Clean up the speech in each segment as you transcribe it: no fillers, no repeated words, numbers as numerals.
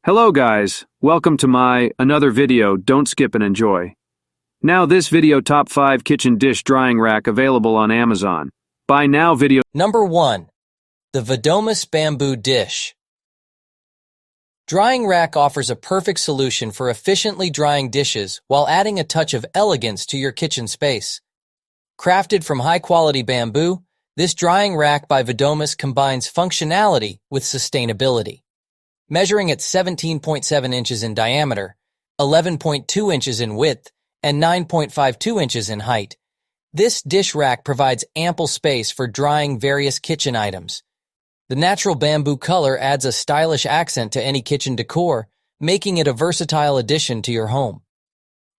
Hello guys, welcome to another video. Don't skip and enjoy. Now this video top 5 kitchen dish drying rack available on Amazon. Buy now video. Number 1. The Vodomus Bamboo Dish. Drying rack offers a perfect solution for efficiently drying dishes while adding a touch of elegance to your kitchen space. Crafted from high-quality bamboo, this drying rack by Vodomus combines functionality with sustainability. Measuring at 17.7 inches in diameter, 11.2 inches in width, and 9.52 inches in height, this dish rack provides ample space for drying various kitchen items. The natural bamboo color adds a stylish accent to any kitchen decor, making it a versatile addition to your home.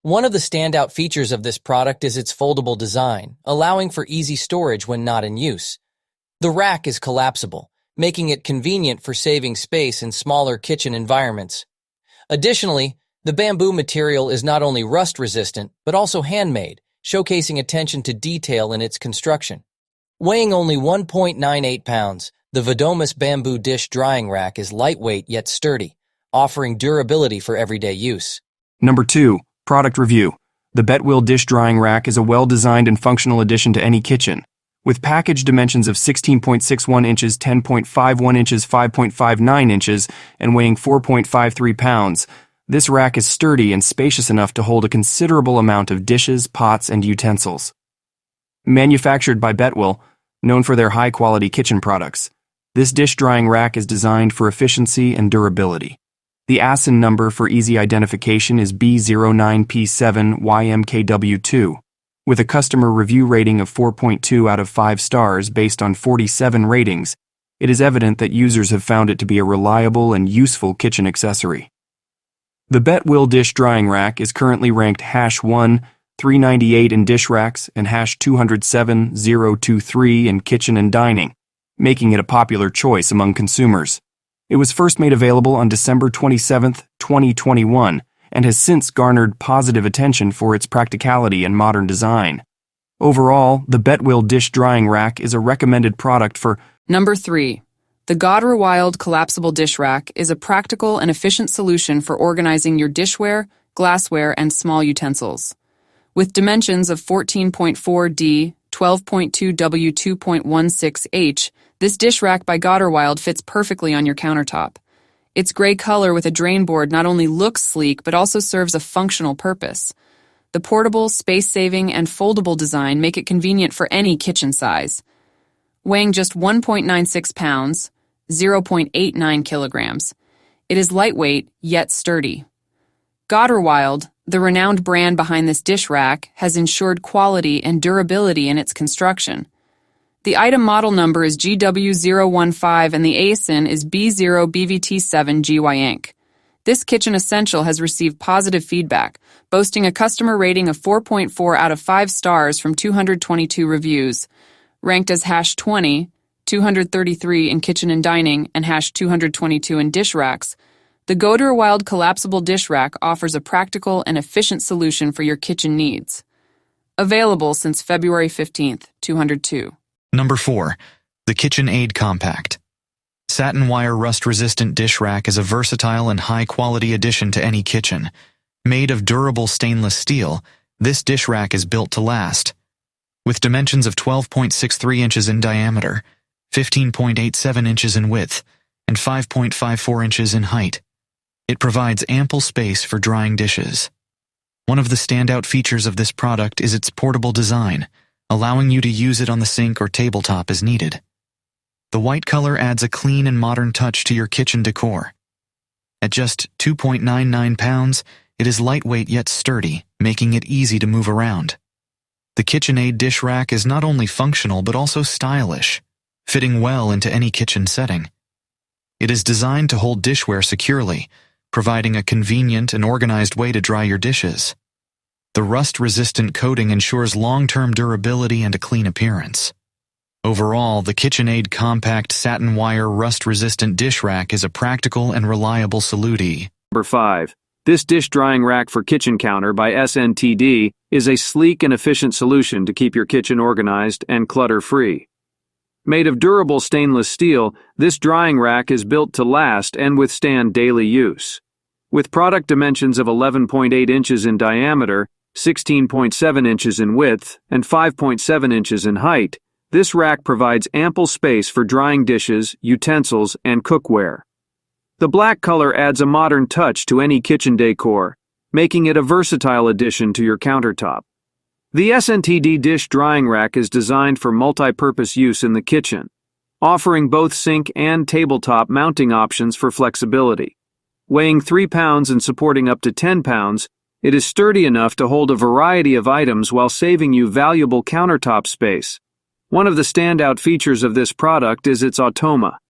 One of the standout features of this product is its foldable design, allowing for easy storage when not in use. The rack is collapsible, making it convenient for saving space in smaller kitchen environments. Additionally, the bamboo material is not only rust-resistant, but also handmade, showcasing attention to detail in its construction. Weighing only 1.98 pounds, the Vodomus Bamboo Dish Drying Rack is lightweight yet sturdy, offering durability for everyday use. Number 2. Product Review. The Betwill Dish Drying Rack is a well-designed and functional addition to any kitchen. With package dimensions of 16.61 inches, 10.51 inches, 5.59 inches, and weighing 4.53 pounds, this rack is sturdy and spacious enough to hold a considerable amount of dishes, pots, and utensils. Manufactured by Betwill, known for their high-quality kitchen products, this dish drying rack is designed for efficiency and durability. The ASIN number for easy identification is B09P7YMKW2. With a customer review rating of 4.2 out of 5 stars based on 47 ratings, it is evident that users have found it to be a reliable and useful kitchen accessory. The Betwill Dish Drying Rack is currently ranked #1, 398 in dish racks and #207, 023 in kitchen and dining, making it a popular choice among consumers. It was first made available on December 27, 2021, and has since garnered positive attention for its practicality and modern design. Overall, the Betwill Dish Drying Rack is a recommended product for. Number 3. The Wild Collapsible Dish Rack is a practical and efficient solution for organizing your dishware, glassware, and small utensils. With dimensions of 14.4D, 12.2W, 2.16H, this dish rack by Wild fits perfectly on your countertop. Its gray color with a drain board not only looks sleek but also serves a functional purpose. The portable, space-saving, and foldable design make it convenient for any kitchen size. Weighing just 1.96 pounds, 0.89 kilograms, it is lightweight yet sturdy. Wild, the renowned brand behind this dish rack, has ensured quality and durability in its construction. The item model number is GW015 and the ASIN is B0BVT7GY Inc. This kitchen essential has received positive feedback, boasting a customer rating of 4.4 out of 5 stars from 222 reviews, ranked as #20, 233 in kitchen and dining, and #222 in dish racks. The Wild Collapsible Dish Rack offers a practical and efficient solution for your kitchen needs. Available since February 15, 202. Number 4. The KitchenAid Compact. Satin wire rust-resistant dish rack is a versatile and high-quality addition to any kitchen. Made of durable stainless steel, this dish rack is built to last. With dimensions of 12.63 inches in diameter, 15.87 inches in width, and 5.54 inches in height, it provides ample space for drying dishes. One of the standout features of this product is its portable design, allowing you to use it on the sink or tabletop as needed. The white color adds a clean and modern touch to your kitchen decor. At just 2.99 pounds, it is lightweight yet sturdy, making it easy to move around. The KitchenAid dish rack is not only functional but also stylish, fitting well into any kitchen setting. It is designed to hold dishware securely, providing a convenient and organized way to dry your dishes. The rust-resistant coating ensures long-term durability and a clean appearance. Overall, the KitchenAid Compact Satin Wire Rust-Resistant Dish Rack is a practical and reliable solution. Number 5. This dish drying rack for kitchen counter by SNTD is a sleek and efficient solution to keep your kitchen organized and clutter-free. Made of durable stainless steel, this drying rack is built to last and withstand daily use. With product dimensions of 11.8 inches in diameter, 16.7 inches in width, and 5.7 inches in height, this rack provides ample space for drying dishes, utensils, and cookware. The black color adds a modern touch to any kitchen decor, making it a versatile addition to your countertop. The SNTD dish drying rack is designed for multi-purpose use in the kitchen, offering both sink and tabletop mounting options for flexibility. Weighing 3 pounds and supporting up to 10 pounds, it is sturdy enough to hold a variety of items while saving you valuable countertop space. One of the standout features of this product is its automa,